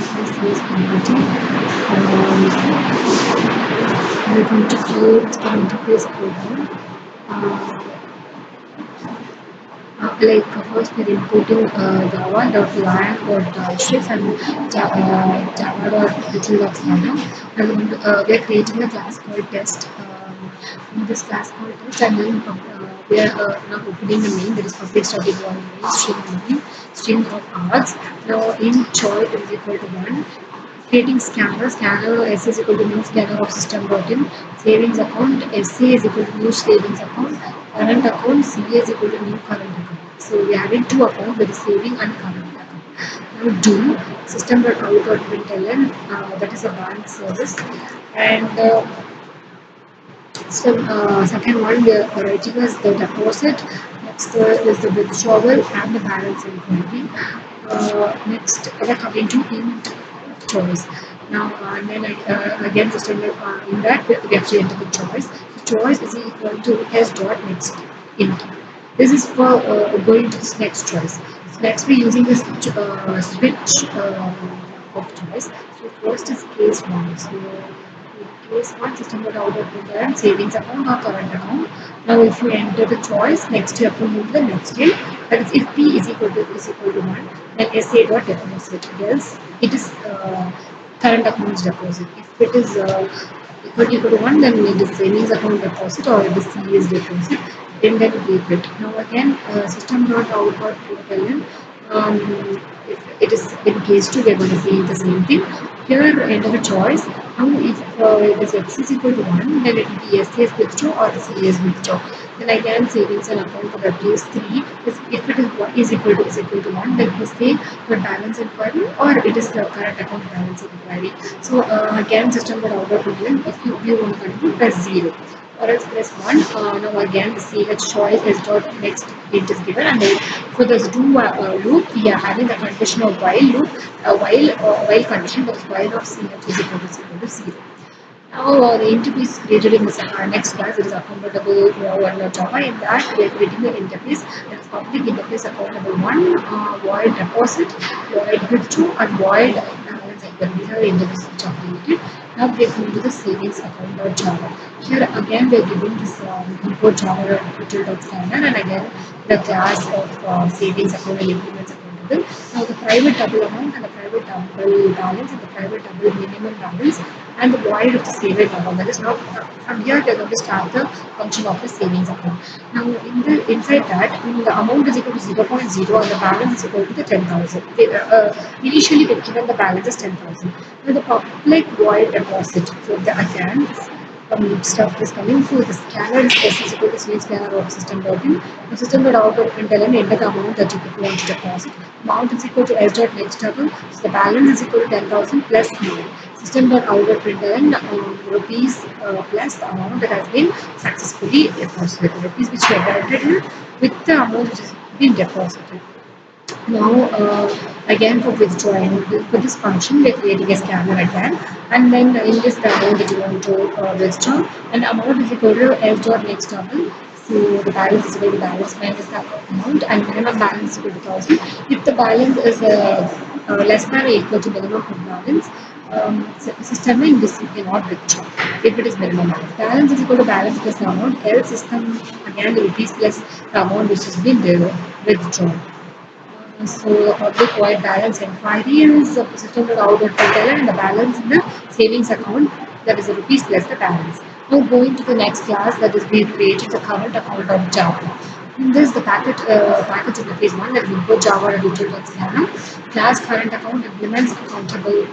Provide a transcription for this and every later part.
this is converting. We're going to create an interface program. First we're importing java.lang.sys and java.little.scanner, and we're creating a class called test. In this class called test, and then we are now opening the main, that is public static void main string of args. Now in choice is equal to 1. Creating scanner S is equal to new scanner of system.in, savings account SA is equal to new savings account, current account CA is equal to new current account. So we added two accounts, that is saving and current account. Now do system.out.println, that is a bank service, and so second one we are writing as the deposit. Next is the withdrawal and the balance inquiry. Next we are coming to int choice. Now and then again system in that we have to enter the choice. The choice is equal to s dot next int. This is for going to this next choice. So next we're using this switch of choice. So first is case one. So case one system dot out of the savings account or current account. Now if you enter the choice, next you have to move the next in. That is if P is equal to 1, then SA dot deposit. Else it is current accounts deposit. If it is equal to 1, then it is savings account deposit or it is CS deposit. Then keep it. Now again system dot out dot println. If it is in case 2, we are going to see the same thing. Here enter the choice. Now if it is x is equal to 1, then it will be SCS withdraw or CS withdraw. Then again savings and account for at least 3. If it is 1 is equal to 1, then we say the balance inquiry or it is the current account balance inquiry. So again system dot out dot println, if you want to continue, press 0 or else press 1. Now again the CH choice is dot next int is given, and then for this do loop we are having the condition of while loop, while condition, that is while of CH is equal to 0. Now the interface is created in the next class. It is accountable Java. In that we are creating the interface, that is public interface accountable 1, void deposit, void withdraw, and void balance equal. These are the interfaces which are created. Now we are going to the savings account Java. Here again we are giving this import Java scanner, and again the class of savings account and implements accountable. Now the private double amount and the private double balance and the private double minimum balance and the void of the savings account. That is now from here we are going to start the function of the savings account. Now inside that, the amount is equal to 0.0 and the balance is equal to the 10,000. Initially we given the balance is 10,000. Now the public void deposit. So the again stuff is coming. So the scanner is S is equal to same scanner of system.in. The system dot out of println enter the amount that you want to deposit. Amount is equal to S dot next double. So the balance is equal to 10,000 plus 9. System dot out of println rupees plus the amount that has been successfully deposited. The rupees which we have credited with the amount which has been deposited. Now again for withdrawing, for this function we are creating a scanner again, and then in this the amount that you want to withdraw, and amount is equal to S dot next double. So the balance is equal to balance minus the amount, and minimum balance is equal to 1,000. If the balance is less than or equal to minimum balance, system in this you cannot withdraw. If it is minimum balance is equal to balance plus the amount, else system again the rupees plus the amount which has been withdrawn. So public void balance inquiry is the system dot out dot println and the balance in the savings account, that is the rupees plus the balance. Now going to the next class, that is we created the current account of Java. In this the package interface 1, that is import Java scanner. Class current account implements accountable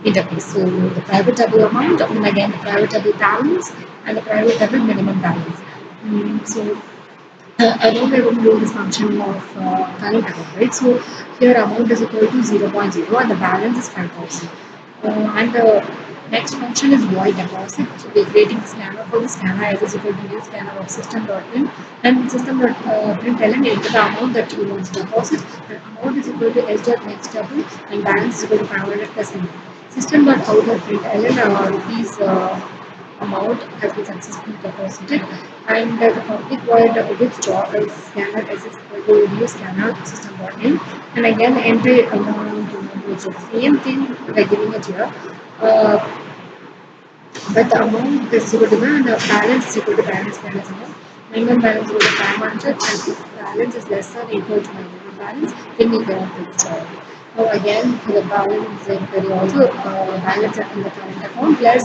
interface. So the private double amount, and again the private double balance and the private double minimum balance. So now we are going to do this function of current account, right? So here amount is equal to 0.0 and the balance is 5,000. And the next function is void deposit. So we are creating the scanner for the scanner as is equal to new scanner of system.in and system.println enter the amount that you want to deposit. The amount is equal to S dot next double and balance is equal to 500 plus M. System.out.println rupees amount has been successfully deposited, and the public void withdraw is scanner as is equal to new scanner system.in, and again enter amount So same thing we're giving it here. Uh, but the amount is equal to the and the balance is equal to balance amount. Minimum balance is equal to 500 and if balance is less than equal to minimum balance, then you cannot withdraw. Now again for the balance inquiry also balance in the current account plus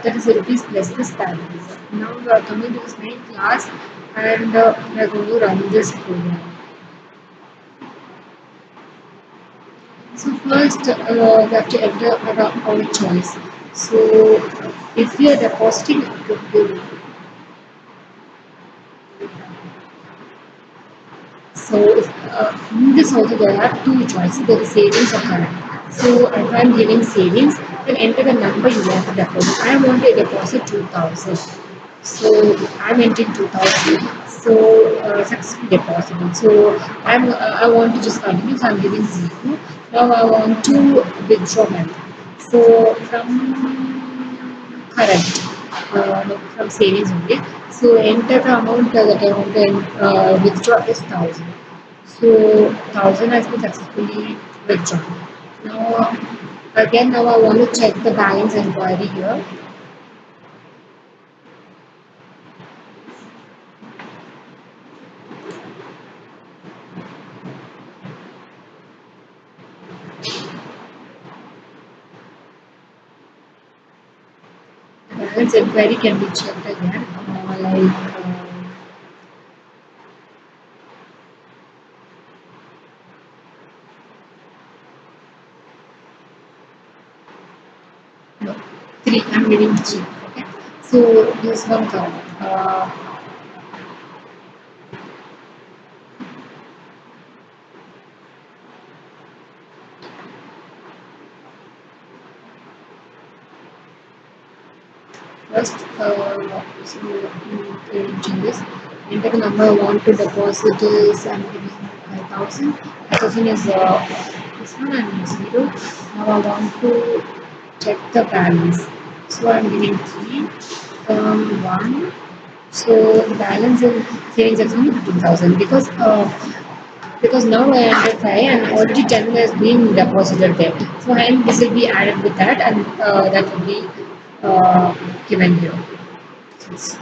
that is the rupees plus this balance. Now we are coming to this main class and we are going to run this program. So first, we have to enter our choice. So if we are depositing, so if, in this also there are two choices. There is savings or current. So if I am giving savings, then enter the number you want to deposit. I want to deposit 2000. So I'm entering 2000. So successfully deposited. So I want to just continue. So I'm giving 0. Now I want to withdraw money. So from current, no, from savings only. So enter the amount that I want to withdraw is 1000. So 1000 has been successfully withdrawn. Now again now I want to check the balance inquiry here. The balance inquiry can be checked again. No, 3. I'm giving 3. Okay. So this one count. First, so changes. Enter the number I want to deposit is I'm giving 5000. 5000 is this one and 0. Now I want to check the balance. So I'm giving 3, 1. So the balance in savings account is 15,000 because now I entered 5 and already 10 has been deposited there. So hence this will be added with that and that will be given here. So it's